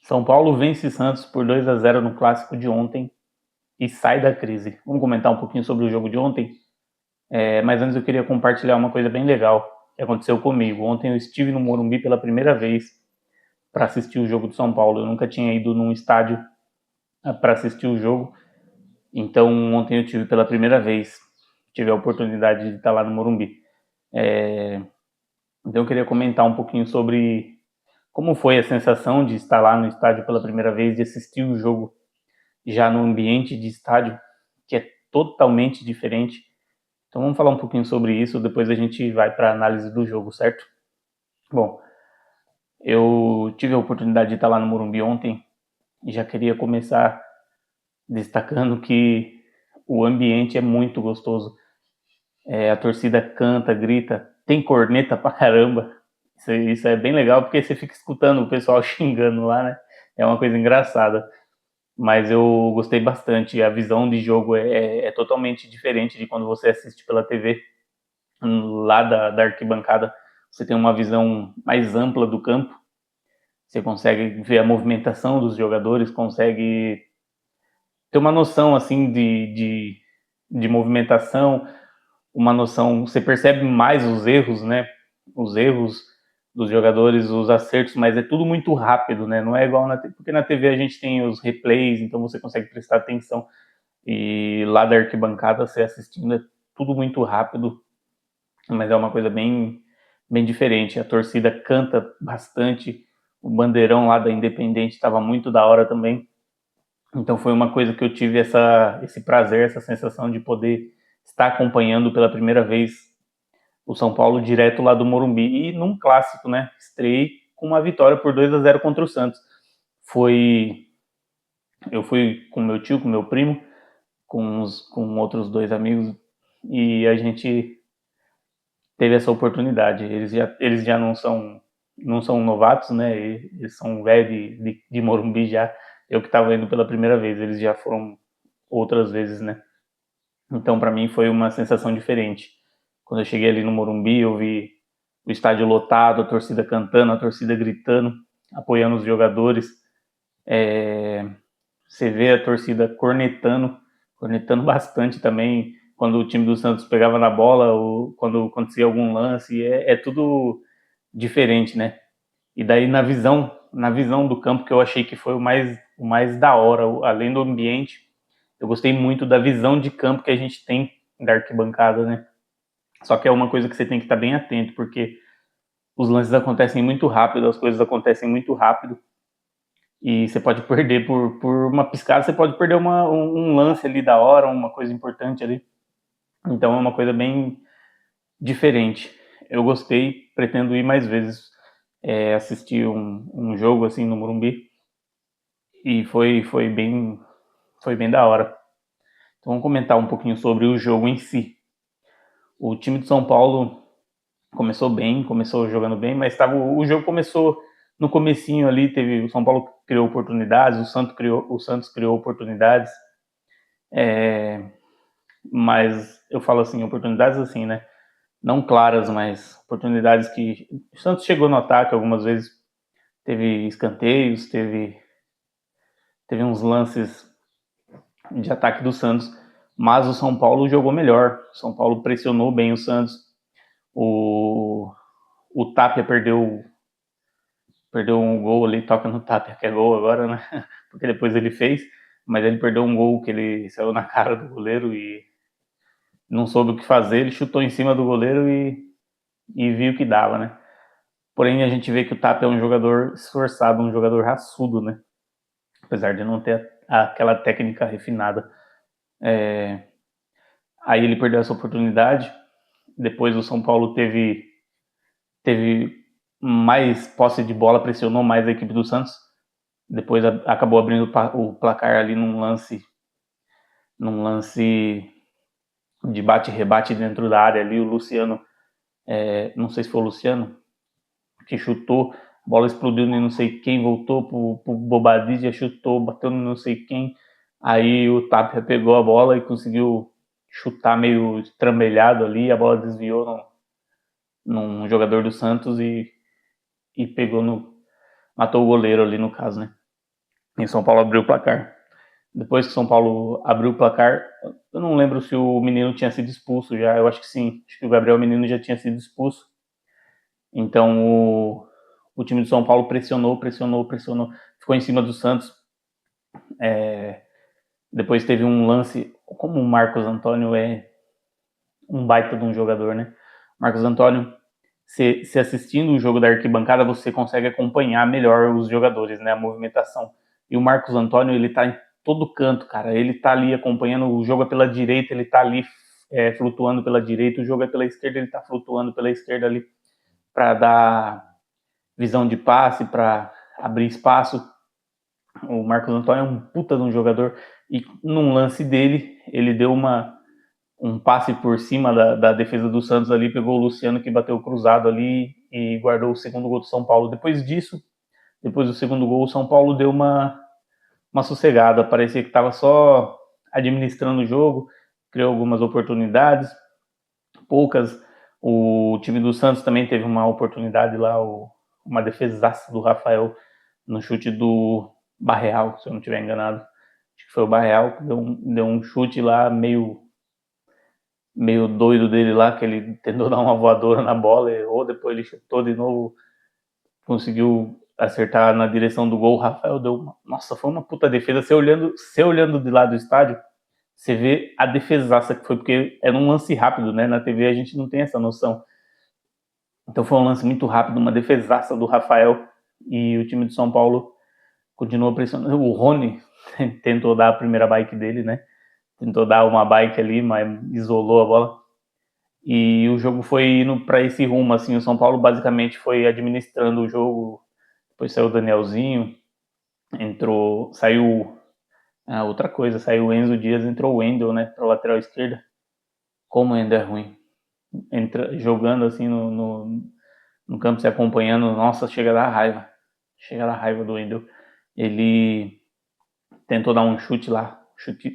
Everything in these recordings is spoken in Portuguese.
São Paulo vence Santos por 2-0 no clássico de ontem e sai da crise. Vamos comentar um pouquinho sobre o jogo de ontem? Mas antes eu queria compartilhar uma coisa bem legal que aconteceu comigo. Ontem eu estive no Morumbi pela primeira vez para assistir o jogo do São Paulo. Eu nunca tinha ido num estádio para assistir o jogo, então ontem eu tive pela primeira vez, tive a oportunidade de estar lá no Morumbi. Então eu queria comentar um pouquinho sobre como foi a sensação de estar lá no estádio pela primeira vez, de assistir o jogo já no ambiente de estádio, que é totalmente diferente. Então vamos falar um pouquinho sobre isso, depois a gente vai para a análise do jogo, certo? Bom, eu tive a oportunidade de estar lá no Morumbi ontem e já queria começar destacando que o ambiente é muito gostoso. A torcida canta, grita, tem corneta pra caramba. Isso é bem legal porque você fica escutando o pessoal xingando lá, né? É uma coisa engraçada. Mas eu gostei bastante. A visão de jogo é totalmente diferente de quando você assiste pela TV. Lá da arquibancada, você tem uma visão mais ampla do campo. Você consegue ver a movimentação dos jogadores, consegue ter uma noção assim de movimentação, uma noção. Você percebe mais os erros, né? Os erros dos jogadores, os acertos, mas é tudo muito rápido, né? Não é igual porque na TV a gente tem os replays, então você consegue prestar atenção. E lá da arquibancada, você assistindo, é tudo muito rápido, mas é uma coisa bem diferente. A torcida canta bastante, o bandeirão lá da Independente estava muito da hora também. Então foi uma coisa que eu tive esse prazer, essa sensação de poder estar acompanhando pela primeira vez o São Paulo direto lá do Morumbi e num clássico, né? Estreiei com uma vitória por 2-0 contra o Santos. Eu fui com meu tio, com meu primo, com outros dois amigos e a gente teve essa oportunidade. Eles já não são novatos, né? Eles são velhos de Morumbi já. Eu que estava indo pela primeira vez, eles já foram outras vezes, né? Então para mim foi uma sensação diferente. Quando eu cheguei ali no Morumbi, eu vi o estádio lotado, a torcida cantando, a torcida gritando, apoiando os jogadores. Você vê a torcida cornetando bastante também quando o time do Santos pegava na bola ou quando acontecia algum lance. É tudo diferente, né? E daí na visão do campo que eu achei que foi o mais da hora, além do ambiente, eu gostei muito da visão de campo que a gente tem da arquibancada, né? Só que é uma coisa que você tem que estar bem atento, porque os lances acontecem muito rápido, as coisas acontecem muito rápido, e você pode perder por uma piscada, você pode perder um lance ali da hora, uma coisa importante ali. Então é uma coisa bem diferente. Eu gostei, pretendo ir mais vezes assistir um jogo assim no Morumbi, e foi bem da hora. Então vamos comentar um pouquinho sobre o jogo em si. O time de São Paulo começou bem, começou jogando bem, mas o jogo começou no comecinho ali, o São Paulo criou oportunidades, o Santos criou oportunidades, mas eu falo assim, oportunidades assim, né? Não claras, mas oportunidades que o Santos chegou no ataque algumas vezes, teve escanteios, teve uns lances de ataque do Santos, mas o São Paulo jogou melhor. O São Paulo pressionou bem o Santos. O Tapia perdeu um gol ali, toca no Tapia, que é gol agora, né? Porque depois ele fez, mas ele perdeu um gol que ele saiu na cara do goleiro e não soube o que fazer, ele chutou em cima do goleiro e viu que dava, né? Porém, a gente vê que o Tapia é um jogador esforçado, um jogador raçudo, né? Apesar de não ter aquela técnica refinada. Aí ele perdeu essa oportunidade. Depois o São Paulo teve mais posse de bola, pressionou mais a equipe do Santos. Depois acabou abrindo o placar ali num lance de bate-rebate dentro da área ali. O Luciano, não sei se foi o Luciano, que chutou, a bola explodiu em não sei quem, voltou pro Bobadilla, chutou, bateu no não sei quem. Aí o Tapia pegou a bola e conseguiu chutar meio estrambelhado ali, a bola desviou num jogador do Santos e pegou matou o goleiro ali no caso, né? e São Paulo abriu o placar. Depois que São Paulo abriu o placar, eu não lembro se o menino tinha sido expulso já, eu acho que sim, acho que o Gabriel Menino já tinha sido expulso. Então o time de São Paulo pressionou, ficou em cima do Santos. Depois teve um lance, como o Marcos Antônio é um baita de um jogador, né? Marcos Antônio, se assistindo o jogo da arquibancada, você consegue acompanhar melhor os jogadores, né? A movimentação. E o Marcos Antônio, ele tá em todo canto, cara. Ele tá ali acompanhando o jogo pela direita, ele tá ali flutuando pela direita, o jogo é pela esquerda, ele tá flutuando pela esquerda ali para dar visão de passe, para abrir espaço. O Marcos Antônio é um puta de um jogador e num lance dele, ele deu um passe por cima da defesa do Santos ali, pegou o Luciano que bateu cruzado ali e guardou o segundo gol do São Paulo. Depois disso, depois do segundo gol, o São Paulo deu uma sossegada, parecia que estava só administrando o jogo, criou algumas oportunidades, poucas. O time do Santos também teve uma oportunidade lá, uma defesaça do Rafael no chute do Barreal, se eu não estiver enganado. Acho que foi o Barreal que deu um chute lá meio doido dele lá, que ele tentou dar uma voadora na bola, errou, depois ele chutou de novo, conseguiu acertar na direção do gol. O Rafael deu nossa, foi uma puta defesa. Você olhando de lá do estádio, você vê a defesaça que foi, porque era um lance rápido, né? Na TV a gente não tem essa noção. Então foi um lance muito rápido, uma defesaça do Rafael, e o time de São Paulo continuou pressionando. O Rony tentou dar a primeira bike dele, né? Tentou dar uma bike ali, mas isolou a bola. E o jogo foi indo para esse rumo, assim, o São Paulo basicamente foi administrando o jogo. Depois saiu o Danielzinho, saiu outra coisa, saiu o Enzo Dias, entrou o Wendel, né, para lateral esquerda. Como ainda é ruim. Jogando assim no campo, se acompanhando, nossa, chega a dar raiva. Chega a dar raiva do Wendel. Ele tentou dar um chute lá,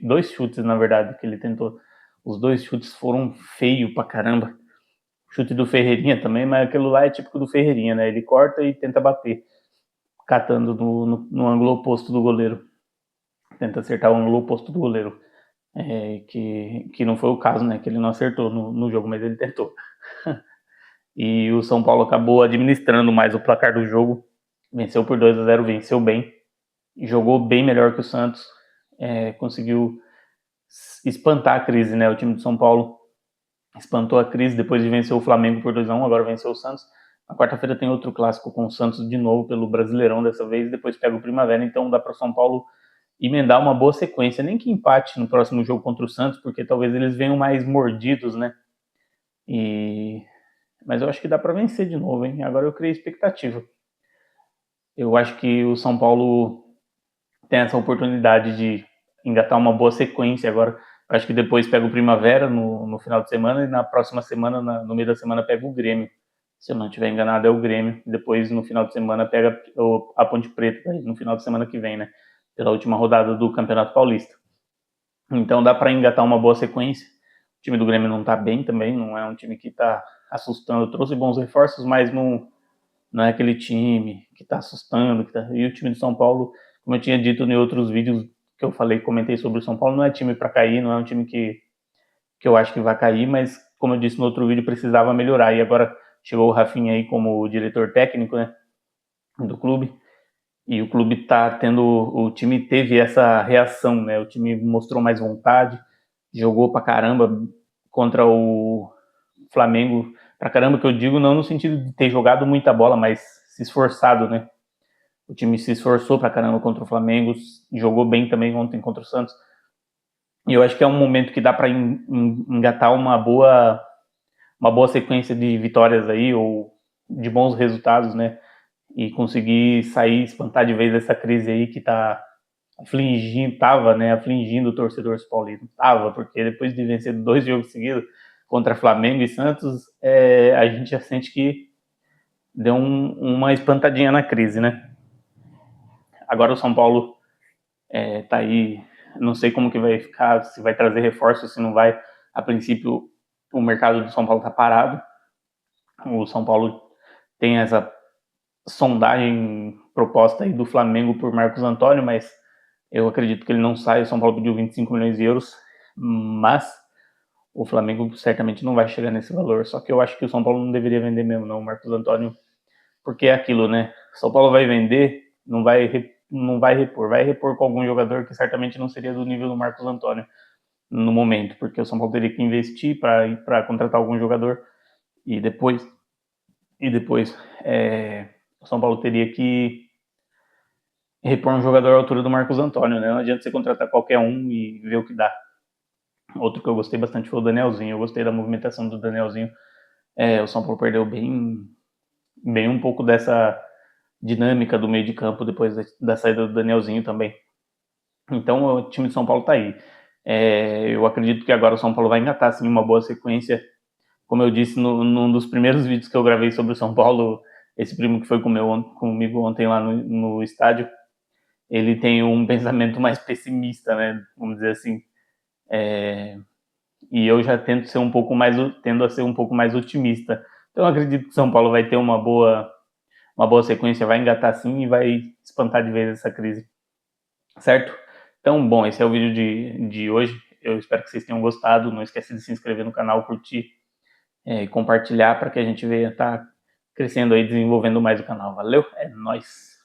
dois chutes na verdade que ele tentou. Os dois chutes foram feios pra caramba. Chute do Ferreirinha também, mas aquilo lá é típico do Ferreirinha, né? Ele corta e tenta bater, catando no ângulo oposto do goleiro. Tenta acertar o ângulo oposto do goleiro. Que não foi o caso, né? Que ele não acertou no jogo, mas ele tentou. E o São Paulo acabou administrando mais o placar do jogo. Venceu por 2-0, venceu bem. Jogou bem melhor que o Santos. Conseguiu espantar a crise, né? O time de São Paulo espantou a crise depois de vencer o Flamengo por 2-1, agora venceu o Santos. Na quarta-feira tem outro clássico com o Santos de novo pelo Brasileirão dessa vez, depois pega o Primavera, então dá para o São Paulo emendar uma boa sequência, nem que empate no próximo jogo contra o Santos, porque talvez eles venham mais mordidos, né? Mas eu acho que dá para vencer de novo, hein? Agora eu criei expectativa. Eu acho que o São Paulo tem essa oportunidade de engatar uma boa sequência agora. Eu acho que depois pega o Primavera no final de semana e na próxima semana, no meio da semana, pega o Grêmio. Se eu não estiver enganado, é o Grêmio. Depois, no final de semana, pega a Ponte Preta, no final de semana que vem, né? Pela última rodada do Campeonato Paulista. Então dá para engatar uma boa sequência. O time do Grêmio não tá bem também, não é um time que tá assustando. Trouxe bons reforços, mas não é aquele time que tá assustando. E o time de São Paulo, como eu tinha dito em outros vídeos que eu comentei sobre o São Paulo, não é time para cair, não é um time que eu acho que vai cair, mas como eu disse no outro vídeo, precisava melhorar. E agora chegou o Rafinha aí como diretor técnico, né, do clube. E o clube tá tendo, o time teve essa reação, né? O time mostrou mais vontade, jogou pra caramba contra o Flamengo, pra caramba que eu digo não no sentido de ter jogado muita bola, mas se esforçado, né? O time se esforçou pra caramba contra o Flamengo, jogou bem também ontem contra o Santos. E eu acho que é um momento que dá para engatar uma boa sequência de vitórias aí, ou de bons resultados, né? E conseguir sair, espantar de vez essa crise aí que afligindo o torcedor paulino. Porque depois de vencer 2 jogos seguidos contra Flamengo e Santos, a gente já sente que deu uma espantadinha na crise, né? Agora o São Paulo tá aí, não sei como que vai ficar, se vai trazer reforço, se não vai. A princípio, o mercado do São Paulo tá parado. O São Paulo tem essa sondagem proposta aí do Flamengo por Marcos Antônio, mas eu acredito que ele não sai. O São Paulo pediu 25 milhões de euros, mas o Flamengo certamente não vai chegar nesse valor. Só que eu acho que o São Paulo não deveria vender mesmo, não, o Marcos Antônio, porque é aquilo, né? O São Paulo vai vender, não vai repor. Vai repor com algum jogador que certamente não seria do nível do Marcos Antônio no momento, porque o São Paulo teria que investir para contratar algum jogador e depois o São Paulo teria que repor um jogador à altura do Marcos Antônio, né? Não adianta você contratar qualquer um e ver o que dá. Outro que eu gostei bastante foi o Danielzinho. Eu gostei da movimentação do Danielzinho. O São Paulo perdeu bem um pouco dessa dinâmica do meio de campo depois da saída do Danielzinho também. Então o time de São Paulo tá aí. Eu acredito que agora o São Paulo vai engatar assim, uma boa sequência. Como eu disse num dos primeiros vídeos que eu gravei sobre o São Paulo, esse primo que foi comigo ontem lá no estádio, ele tem um pensamento mais pessimista, né? Vamos dizer assim. E eu já tendo a ser um pouco mais otimista. Então eu acredito que o São Paulo vai ter uma boa sequência, vai engatar sim e vai espantar de vez essa crise. Certo? Então, bom, esse é o vídeo de hoje. Eu espero que vocês tenham gostado. Não esqueça de se inscrever no canal, curtir e compartilhar para que a gente venha estar crescendo aí, desenvolvendo mais o canal. Valeu? É nóis!